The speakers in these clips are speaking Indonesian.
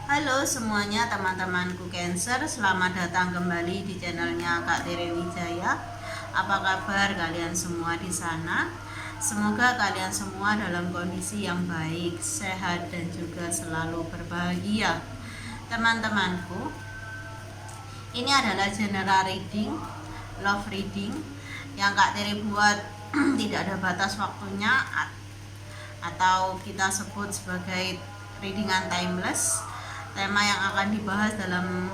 Halo semuanya teman-temanku Cancer, selamat datang kembali di channelnya Kak Tere Wijaya. Apa kabar kalian semua di sana? Semoga kalian semua dalam kondisi yang baik, sehat dan juga selalu berbahagia. Teman-temanku, ini adalah general reading, love reading yang Kak Tere buat tidak ada batas waktunya atau kita sebut sebagai readingan timeless. Tema yang akan dibahas dalam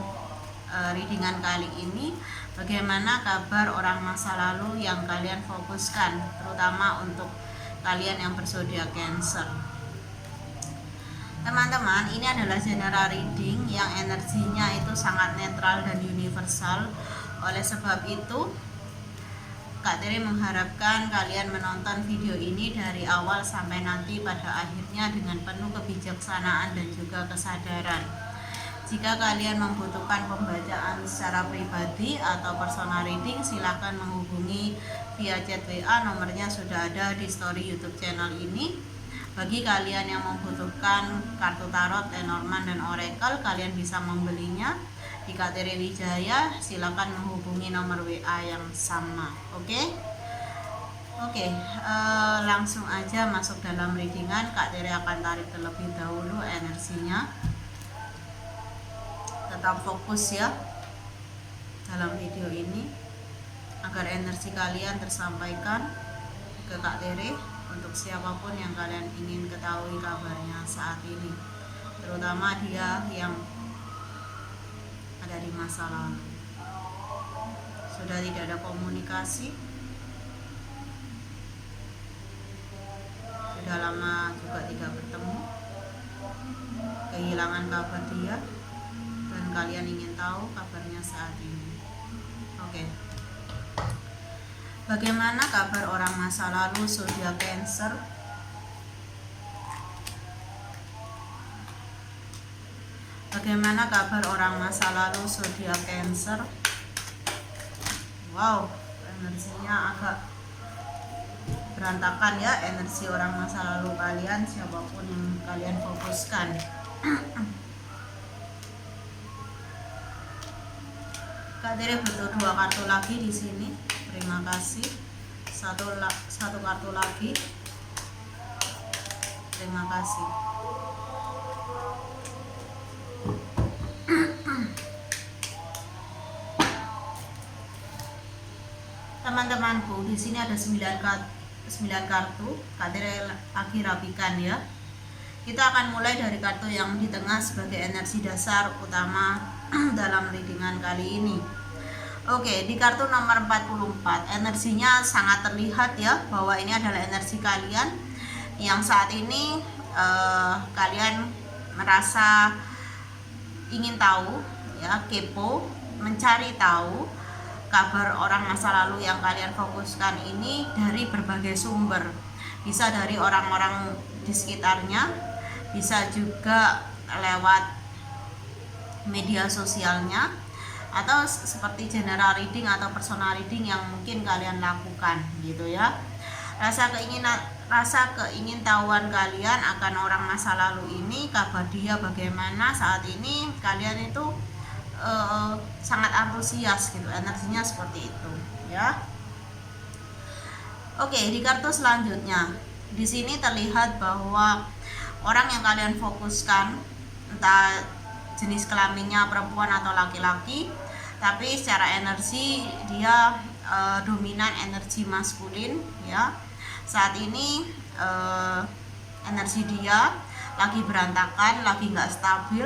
readingan kali ini, bagaimana kabar orang masa lalu yang kalian fokuskan, terutama untuk kalian yang berzodiak Cancer. Teman-teman, ini adalah general reading yang energinya itu sangat netral dan universal. Oleh sebab itu, Kak Tere mengharapkan kalian menonton video ini dari awal sampai nanti pada akhirnya dengan penuh kebijaksanaan dan juga kesadaran. Jika kalian membutuhkan pembacaan secara pribadi atau personal reading, silahkan menghubungi via chat WA, nomornya sudah ada di story YouTube channel ini. Bagi kalian yang membutuhkan kartu tarot, Lenormand dan Oracle, kalian bisa membelinya di Kak Tere Wijaya. Silakan menghubungi nomor WA yang sama. Oke, langsung aja masuk dalam readingan. Kak Tere akan tarik terlebih dahulu energinya. Tetap fokus ya dalam video ini agar energi kalian tersampaikan ke Kak Tere untuk siapapun yang kalian ingin ketahui kabarnya saat ini, terutama dia yang ada di masa lalu. Sudah tidak ada komunikasi, sudah lama juga tidak bertemu, kehilangan kabar dia, dan kalian ingin tahu kabarnya saat ini. Oke. Bagaimana kabar orang masa lalu zodiak Cancer? Bagaimana kabar orang masa lalu zodiak Cancer? Wow, energinya agak berantakan ya, energi orang masa lalu kalian, siapapun yang kalian fokuskan. Kak Tere butuh 2 kartu lagi di sini. Terima kasih. Satu kartu lagi. Terima kasih. Teman-temanku, di sini ada 9 kartu. Kak Tere lagi rapikan ya. Kita akan mulai dari kartu yang di tengah sebagai energi dasar utama dalam readingan kali ini. Oke, di kartu nomor 44, energinya sangat terlihat ya bahwa ini adalah energi kalian yang saat ini kalian merasa ingin tahu ya, kepo, mencari tahu kabar orang masa lalu yang kalian fokuskan ini dari berbagai sumber. Bisa dari orang-orang di sekitarnya, bisa juga lewat media sosialnya, atau seperti general reading atau personal reading yang mungkin kalian lakukan gitu ya. Rasa keingintahuan kalian akan orang masa lalu ini, kabar dia bagaimana saat ini, kalian itu sangat antusias gitu, energinya seperti itu ya. Oke, di kartu selanjutnya di sini terlihat bahwa orang yang kalian fokuskan, entah jenis kelaminnya perempuan atau laki-laki, tapi secara energi dia dominan energi maskulin ya. Saat ini energi dia lagi berantakan, lagi nggak stabil,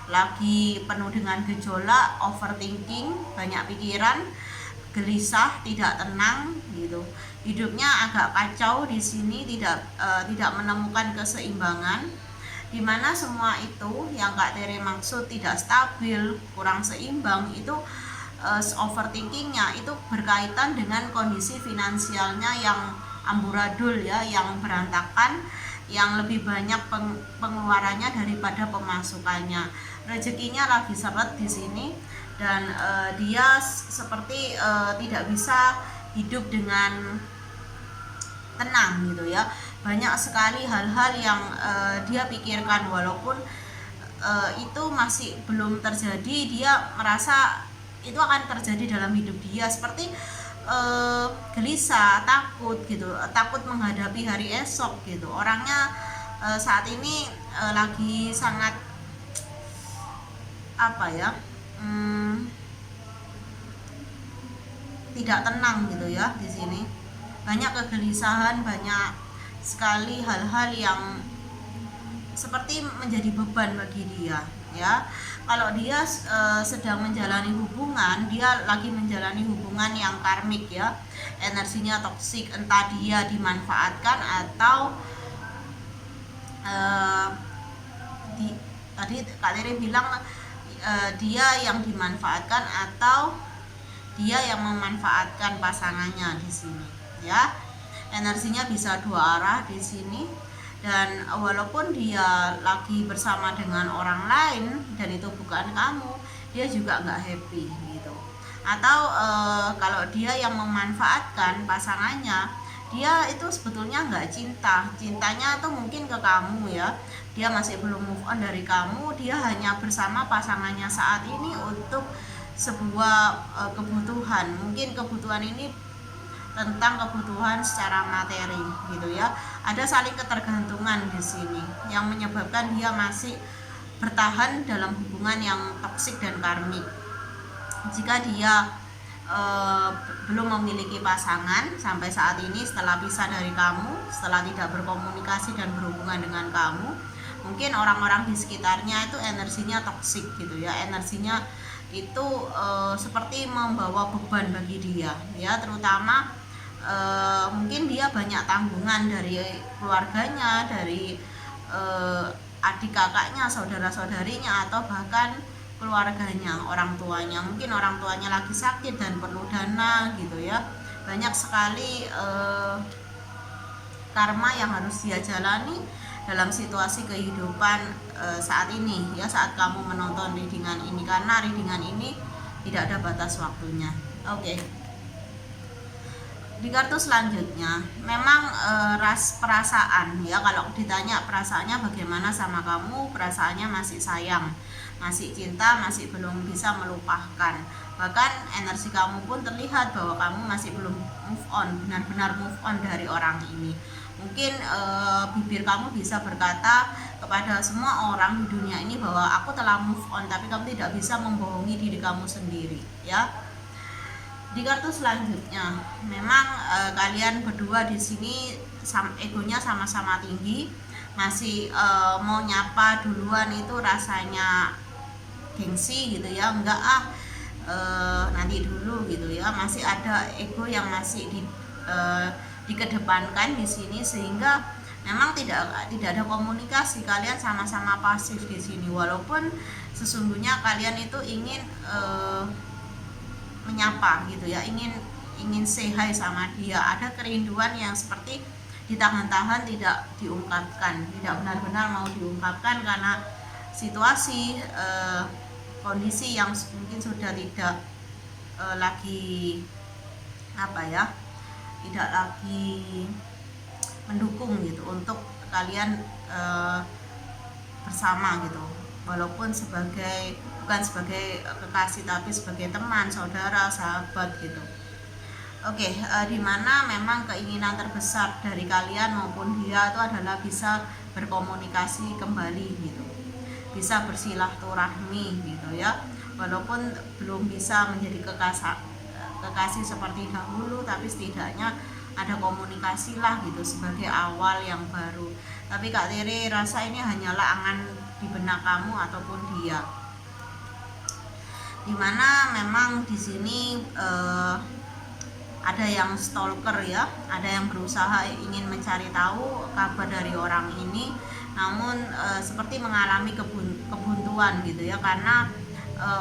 lagi penuh dengan gejolak, overthinking, banyak pikiran, gelisah, tidak tenang gitu. Hidupnya agak kacau di sini, tidak menemukan keseimbangan, dimana semua itu yang Kak Tere maksud tidak stabil, kurang seimbang itu overthinkingnya itu berkaitan dengan kondisi finansialnya yang amburadul ya, yang berantakan, yang lebih banyak pengeluarannya daripada pemasukannya. Rezekinya lagi seret di sini, dan dia seperti tidak bisa hidup dengan tenang gitu ya. Banyak sekali hal-hal yang dia pikirkan, walaupun itu masih belum terjadi, dia merasa itu akan terjadi dalam hidup dia, seperti gelisah, takut gitu, takut menghadapi hari esok gitu. Orangnya saat ini lagi sangat tidak tenang gitu ya. Di sini banyak kegelisahan, banyak sekali hal-hal yang seperti menjadi beban bagi dia ya. Kalau dia sedang menjalani hubungan, dia lagi menjalani hubungan yang karmik ya, energinya toksik, entah dia dimanfaatkan atau tadi Kak Riri bilang dia yang dimanfaatkan atau dia yang memanfaatkan pasangannya di sini ya. Energinya bisa dua arah di sini, dan walaupun dia lagi bersama dengan orang lain dan itu bukan kamu, dia juga nggak happy gitu. Atau kalau dia yang memanfaatkan pasangannya, dia itu sebetulnya nggak cinta, cintanya tuh mungkin ke kamu ya. Dia masih belum move on dari kamu, dia hanya bersama pasangannya saat ini untuk sebuah kebutuhan. Mungkin kebutuhan ini tentang kebutuhan secara materi gitu ya. Ada saling ketergantungan di sini yang menyebabkan dia masih bertahan dalam hubungan yang toksik dan karmik. Jika dia belum memiliki pasangan sampai saat ini, setelah pisah dari kamu, setelah tidak berkomunikasi dan berhubungan dengan kamu, mungkin orang-orang di sekitarnya itu energinya toksik gitu ya. Energinya itu seperti membawa beban bagi dia ya, terutama mungkin dia banyak tanggungan dari keluarganya, dari adik kakaknya, saudara-saudarinya, atau bahkan keluarganya, orang tuanya. Mungkin orang tuanya lagi sakit dan perlu dana gitu ya. Banyak sekali karma yang harus dia jalani dalam situasi kehidupan saat ini ya, saat kamu menonton readingan ini, karena readingan ini tidak ada batas waktunya. Oke. Di kartu selanjutnya memang perasaan ya, kalau ditanya perasaannya bagaimana sama kamu, perasaannya masih sayang, masih cinta, masih belum bisa melupakan. Bahkan energi kamu pun terlihat bahwa kamu masih belum move on, benar-benar move on dari orang ini. Mungkin bibir kamu bisa berkata kepada semua orang di dunia ini bahwa aku telah move on, tapi kamu tidak bisa membohongi diri kamu sendiri ya. Di kartu selanjutnya memang kalian berdua di sini egonya sama-sama tinggi, masih mau nyapa duluan itu rasanya gengsi gitu ya, enggak nanti dulu gitu ya. Masih ada ego yang masih dikedepankan di sini, sehingga memang tidak ada komunikasi. Kalian sama-sama pasif di sini, walaupun sesungguhnya kalian itu ingin menyapa gitu ya, ingin say hi sama dia. Ada kerinduan yang seperti ditahan-tahan, tidak diungkapkan, tidak benar-benar mau diungkapkan karena situasi kondisi yang mungkin sudah tidak lagi tidak lagi mendukung gitu untuk kalian bersama gitu, walaupun bukan sebagai kekasih tapi sebagai teman, saudara, sahabat gitu. Oke, dimana memang keinginan terbesar dari kalian maupun dia itu adalah bisa berkomunikasi kembali gitu, bisa bersilaturahmi gitu ya, walaupun belum bisa menjadi kekasih seperti dahulu, tapi setidaknya ada komunikasi lah gitu sebagai awal yang baru. Tapi Kak Tere rasa ini hanyalah angan di benak kamu ataupun dia, dimana memang di sini ada yang stalker ya, ada yang berusaha ingin mencari tahu kabar dari orang ini, namun seperti mengalami kebuntuan gitu ya, karena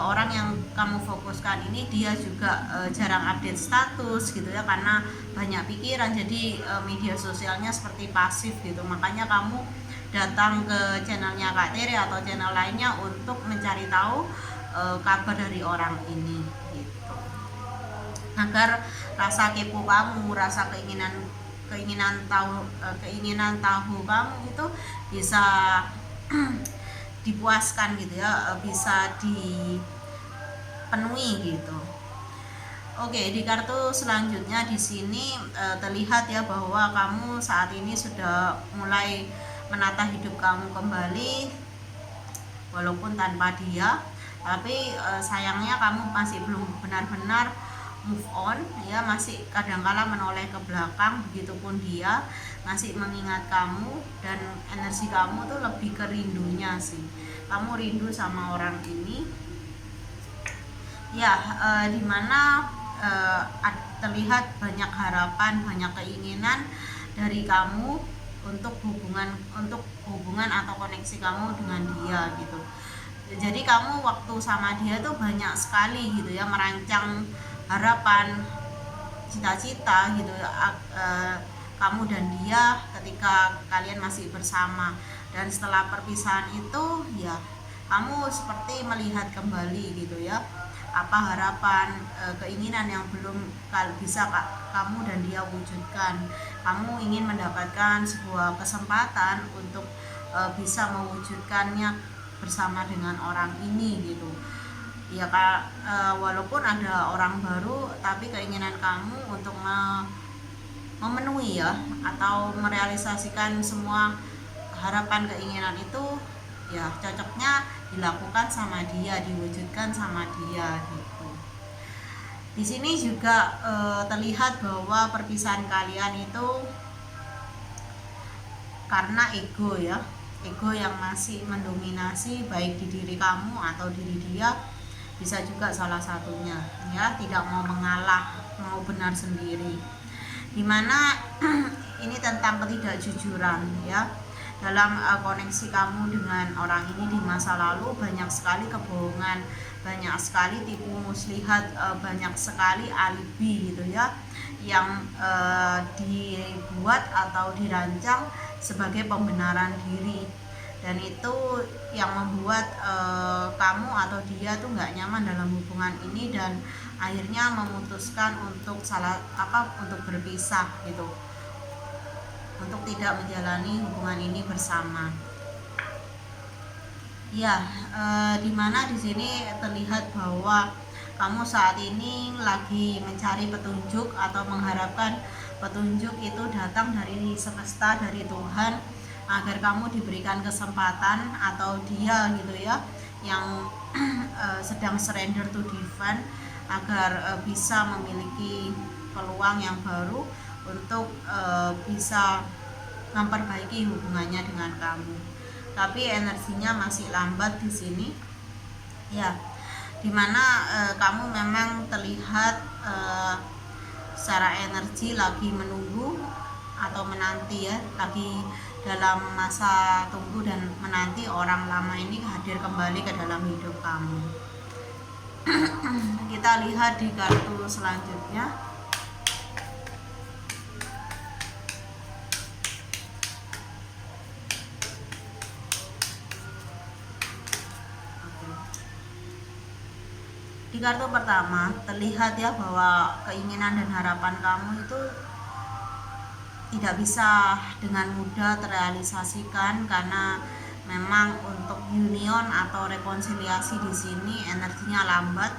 orang yang kamu fokuskan ini dia juga jarang update status gitu ya, karena banyak pikiran, jadi media sosialnya seperti pasif gitu. Makanya kamu datang ke channelnya Kak Tere atau channel lainnya untuk mencari tahu kabar dari orang ini gitu, agar rasa kepo kamu, rasa keinginan tahu kamu itu bisa dipuaskan gitu ya, bisa dipenuhi gitu. Oke, di kartu selanjutnya di sini terlihat ya bahwa kamu saat ini sudah mulai menata hidup kamu kembali walaupun tanpa dia, tapi sayangnya kamu masih belum benar-benar move on ya, masih kadangkala menoleh ke belakang, begitupun dia masih mengingat kamu, dan energi kamu tuh lebih ke rindunya sih. Kamu rindu sama orang ini ya, dimana terlihat banyak harapan, banyak keinginan dari kamu untuk hubungan atau koneksi kamu dengan dia gitu. Jadi kamu waktu sama dia tuh banyak sekali gitu ya, merancang harapan, cita-cita gitu, kamu dan dia ketika kalian masih bersama. Dan setelah perpisahan itu ya, kamu seperti melihat kembali gitu ya, apa harapan, keinginan yang belum bisa kamu dan dia wujudkan. Kamu ingin mendapatkan sebuah kesempatan untuk bisa mewujudkannya bersama dengan orang ini gitu ya Kak. Walaupun ada orang baru, tapi keinginan kamu untuk memenuhi ya, atau merealisasikan semua harapan keinginan itu ya, cocoknya dilakukan sama dia, diwujudkan sama dia gitu. Di sini juga terlihat bahwa perpisahan kalian itu karena ego ya, ego yang masih mendominasi baik di diri kamu atau diri dia, bisa juga salah satunya ya, tidak mau mengalah, mau benar sendiri. Dimana ini tentang ketidakjujuran ya, dalam koneksi kamu dengan orang ini di masa lalu banyak sekali kebohongan, banyak sekali tipu muslihat, banyak sekali alibi gitu ya, yang dibuat atau dirancang sebagai pembenaran diri, dan itu yang membuat kamu atau dia tuh nggak nyaman dalam hubungan ini, dan akhirnya memutuskan untuk untuk berpisah gitu, untuk tidak menjalani hubungan ini bersama. Ya, dimana di sini terlihat bahwa kamu saat ini lagi mencari petunjuk atau mengharapkan petunjuk itu datang dari semesta, dari Tuhan, agar kamu diberikan kesempatan, atau dia gitu ya, yang sedang surrender to divine, agar bisa memiliki peluang yang baru untuk bisa memperbaiki hubungannya dengan kamu. Tapi energinya masih lambat di sini ya, dimana kamu memang terlihat secara energi lagi menunggu atau menanti ya, lagi dalam masa tunggu dan menanti orang lama ini hadir kembali ke dalam hidup kamu. Kita lihat di kartu selanjutnya. Di kartu pertama terlihat ya bahwa keinginan dan harapan kamu itu tidak bisa dengan mudah terrealisasikan, karena memang untuk union atau rekonsiliasi di sini energinya lambat,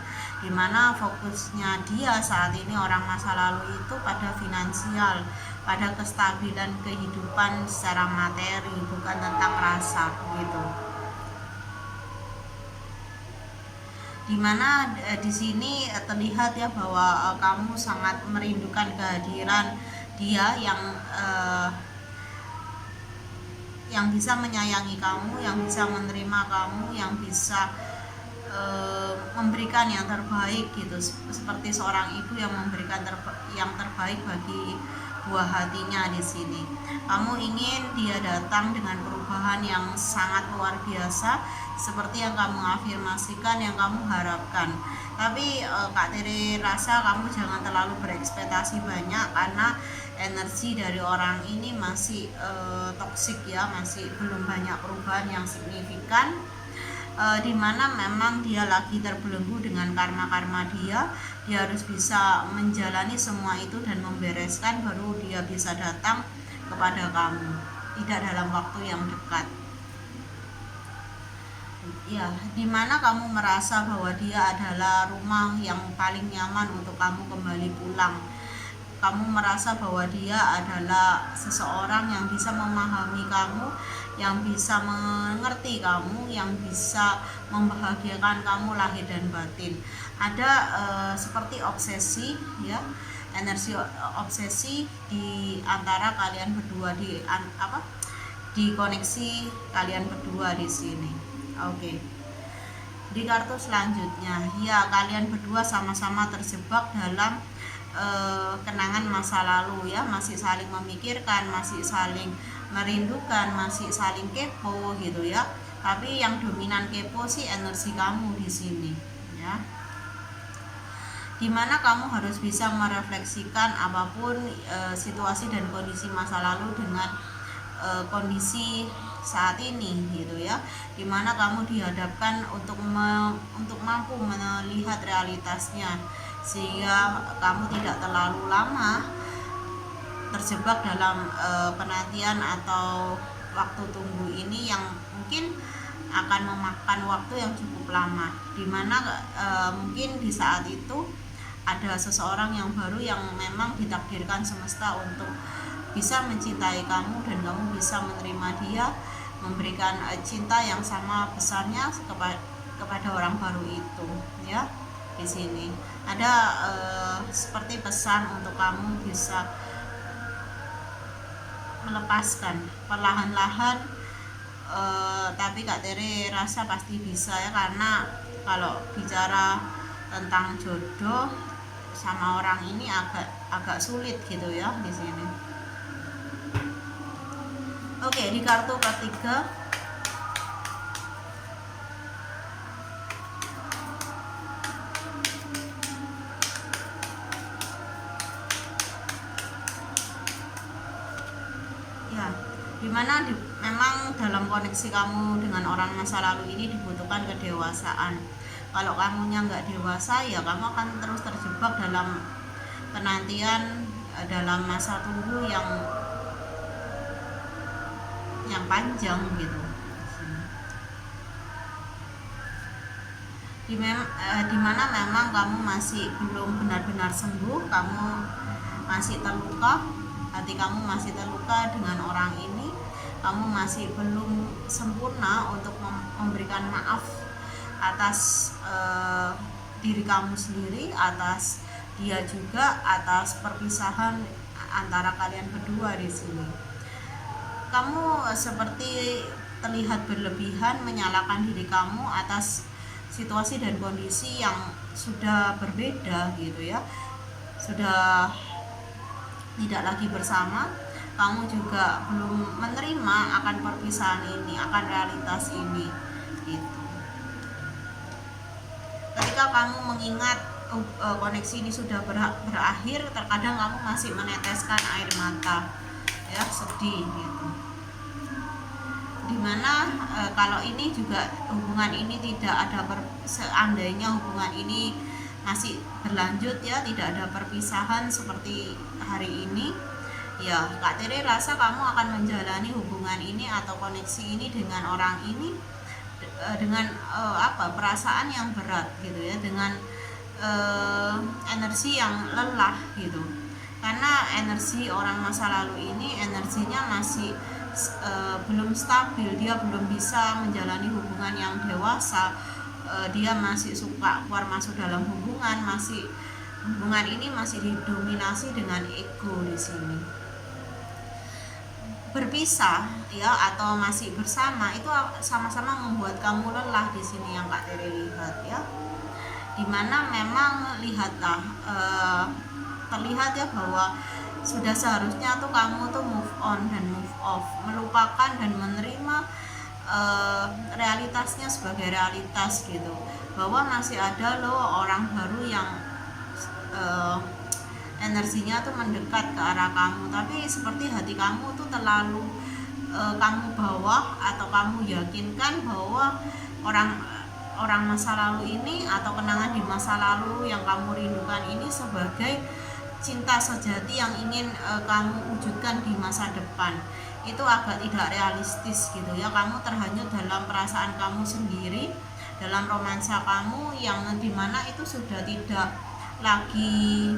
dimana fokusnya dia saat ini, orang masa lalu itu, pada finansial, pada kestabilan kehidupan secara materi, bukan tentang rasa gitu. Dimana di sini terlihat ya bahwa kamu sangat merindukan kehadiran dia yang bisa menyayangi kamu, yang bisa menerima kamu, yang bisa memberikan yang terbaik gitu, seperti seorang ibu yang memberikan yang terbaik bagi buah hatinya. Di sini kamu ingin dia datang dengan perubahan yang sangat luar biasa, seperti yang kamu afirmasikan, yang kamu harapkan. Tapi Kak Tere rasa kamu jangan terlalu berekspektasi banyak, karena energi dari orang ini masih toksik ya, masih belum banyak perubahan yang signifikan, dimana memang dia lagi terbelenggu dengan karma-karma dia harus bisa menjalani semua itu dan membereskan, baru dia bisa datang kepada kamu, tidak dalam waktu yang dekat. Ya, dimana kamu merasa bahwa dia adalah rumah yang paling nyaman untuk kamu kembali pulang. Kamu merasa bahwa dia adalah seseorang yang bisa memahami kamu, yang bisa mengerti kamu, yang bisa membahagiakan kamu lahir dan batin. Ada seperti obsesi, ya, energi obsesi di antara kalian berdua, di koneksi kalian berdua di sini. Oke. Di kartu selanjutnya, ya, kalian berdua sama-sama terjebak dalam kenangan masa lalu, ya, masih saling memikirkan, masih saling merindukan, masih saling kepo gitu ya. Tapi yang dominan kepo sih energi kamu di sini, ya. Dimana kamu harus bisa merefleksikan apapun situasi dan kondisi masa lalu dengan kondisi saat ini gitu ya, dimana kamu dihadapkan untuk mampu melihat realitasnya, sehingga kamu tidak terlalu lama terjebak dalam penantian atau waktu tunggu ini yang mungkin akan memakan waktu yang cukup lama, dimana mungkin di saat itu ada seseorang yang baru yang memang ditakdirkan semesta untuk bisa mencintai kamu, dan kamu bisa menerima dia, memberikan cinta yang sama besarnya kepada orang baru itu, ya. Di sini ada seperti pesan untuk kamu bisa melepaskan perlahan-lahan, tapi Kak Tere rasa pasti bisa ya, karena kalau bicara tentang jodoh sama orang ini agak sulit gitu ya di sini. Oke, di kartu ketiga, ya, dimana memang dalam koneksi kamu dengan orang masa lalu ini dibutuhkan kedewasaan. Kalau kamunya nggak dewasa, ya kamu akan terus terjebak dalam penantian, dalam masa tunggu yang panjang gitu. Dimana memang kamu masih belum benar-benar sembuh, kamu masih terluka, hati kamu masih terluka dengan orang ini, kamu masih belum sempurna untuk memberikan maaf atas diri kamu sendiri, atas dia juga, atas perpisahan antara kalian berdua di sini. Kamu seperti terlihat berlebihan menyalahkan diri kamu atas situasi dan kondisi yang sudah berbeda gitu ya, sudah tidak lagi bersama. Kamu juga belum menerima akan perpisahan ini, akan realitas ini gitu. Ketika kamu mengingat koneksi ini sudah berakhir, terkadang kamu masih meneteskan air mata, ya, sedih gitu. Dimana kalau ini juga hubungan ini tidak ada seandainya hubungan ini masih berlanjut, ya, tidak ada perpisahan seperti hari ini, ya Kak Tere rasa kamu akan menjalani hubungan ini atau koneksi ini dengan orang ini dengan perasaan yang berat gitu ya, dengan energi yang lelah gitu, karena energi orang masa lalu ini energinya masih belum stabil, dia belum bisa menjalani hubungan yang dewasa, dia masih suka keluar masuk dalam hubungan ini masih didominasi dengan ego di sini. Berpisah ya atau masih bersama itu sama-sama membuat kamu lelah di sini yang Kak Tere lihat ya, dimana memang lihatlah terlihat ya bahwa sudah seharusnya tuh kamu tuh move on dan move off, melupakan dan menerima realitasnya sebagai realitas gitu, bahwa masih ada loh orang baru yang energinya tuh mendekat ke arah kamu, tapi seperti hati kamu tuh terlalu kamu bawa atau kamu yakinkan bahwa orang masa lalu ini atau kenangan di masa lalu yang kamu rindukan ini sebagai cinta sejati yang ingin kamu wujudkan di masa depan. itu agak tidak realistis gitu ya. Kamu terhanyut dalam perasaan kamu sendiri, dalam romansa kamu yang dimana itu sudah tidak lagi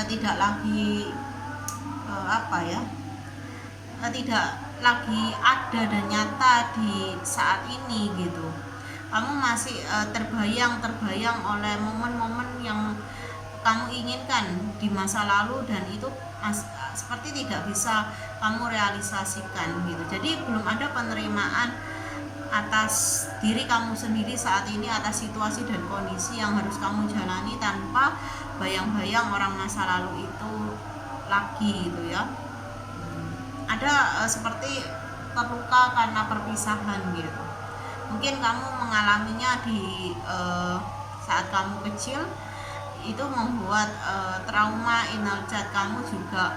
tidak lagi ada dan nyata di saat ini gitu. Kamu masih terbayang oleh momen-momen yang kamu inginkan di masa lalu, dan itu seperti tidak bisa kamu realisasikan gitu. Jadi belum ada penerimaan atas diri kamu sendiri saat ini, atas situasi dan kondisi yang harus kamu jalani tanpa bayang-bayang orang masa lalu itu lagi gitu ya. Ada seperti terluka karena perpisahan gitu. Mungkin kamu mengalaminya di saat kamu kecil, itu membuat trauma inner child kamu juga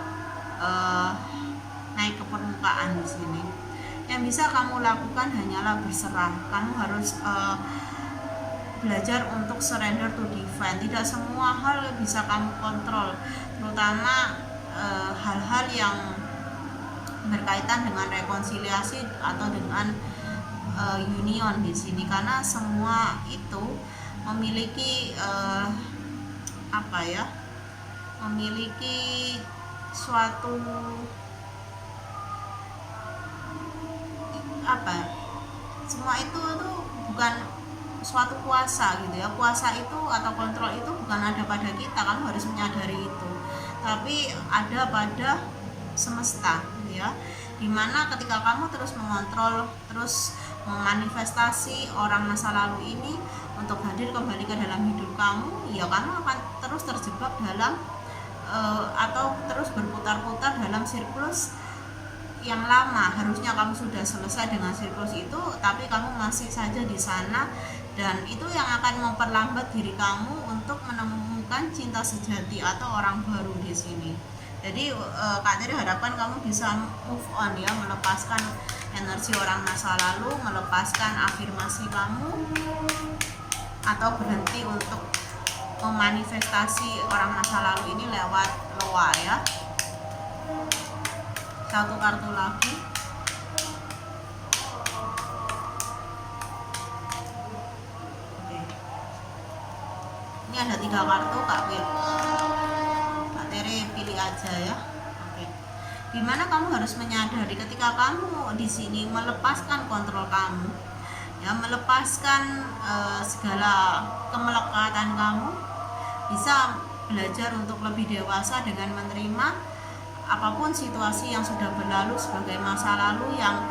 naik ke permukaan di sini. Yang bisa kamu lakukan hanyalah berserah. Kamu harus belajar untuk surrender to divine. Tidak semua hal bisa kamu kontrol, terutama hal-hal yang berkaitan dengan rekonsiliasi atau dengan union di sini, karena semua itu memiliki memiliki suatu semua itu bukan suatu kuasa gitu ya. Kuasa itu atau kontrol itu bukan ada pada kita, kamu harus menyadari itu, tapi ada pada semesta ya, dimana ketika kamu terus mengontrol, terus memanifestasi orang masa lalu ini untuk hadir kembali ke dalam hidup kamu, ya kamu akan terus terjebak dalam atau terus berputar-putar dalam siklus yang lama. Harusnya kamu sudah selesai dengan siklus itu, tapi kamu masih saja di sana, dan itu yang akan memperlambat diri kamu untuk menemukan cinta sejati atau orang baru di sini. Jadi Kak Teri harapkan kamu bisa move on ya, melepaskan energi orang masa lalu, melepaskan afirmasi kamu, atau berhenti untuk memanifestasi orang masa lalu ini lewat loa ya. Satu kartu lagi. Oke. Ini ada 3 kartu Kak Wil. Kak Tere pilih aja ya. Oke. Dimana kamu harus menyadari ketika kamu di sini melepaskan kontrol kamu, ya, melepaskan segala kemelekatan kamu, bisa belajar untuk lebih dewasa dengan menerima apapun situasi yang sudah berlalu sebagai masa lalu yang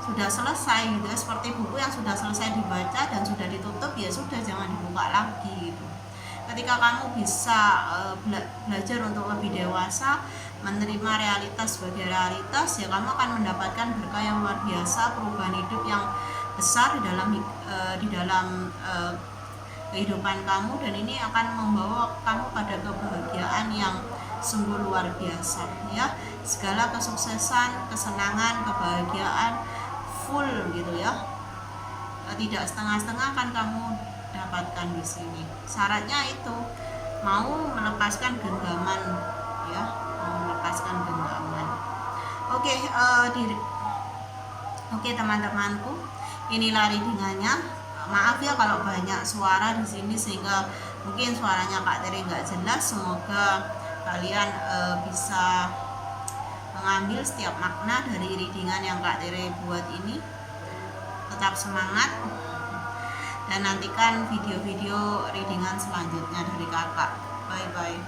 sudah selesai gitu ya. Seperti buku yang sudah selesai dibaca dan sudah ditutup, ya sudah, jangan dibuka lagi gitu. Ketika kamu bisa belajar untuk lebih dewasa, menerima realitas sebagai realitas, ya kamu akan mendapatkan berkah yang luar biasa, perubahan hidup yang besar di dalam kehidupan kamu, dan ini akan membawa kamu pada kebahagiaan yang sungguh luar biasa ya. Segala kesuksesan, kesenangan, kebahagiaan full gitu ya, tidak setengah-setengah akan kamu dapatkan di sini. Syaratnya itu mau melepaskan genggaman ya, mau melepaskan genggaman. Oke, teman-temanku, inilah readingannya. Maaf ya kalau banyak suara di sini sehingga mungkin suaranya Kak Tere nggak jelas. Semoga kalian bisa mengambil setiap makna dari readingan yang Kak Tere buat ini. Tetap semangat dan nantikan video-video readingan selanjutnya dari kakak. Bye bye.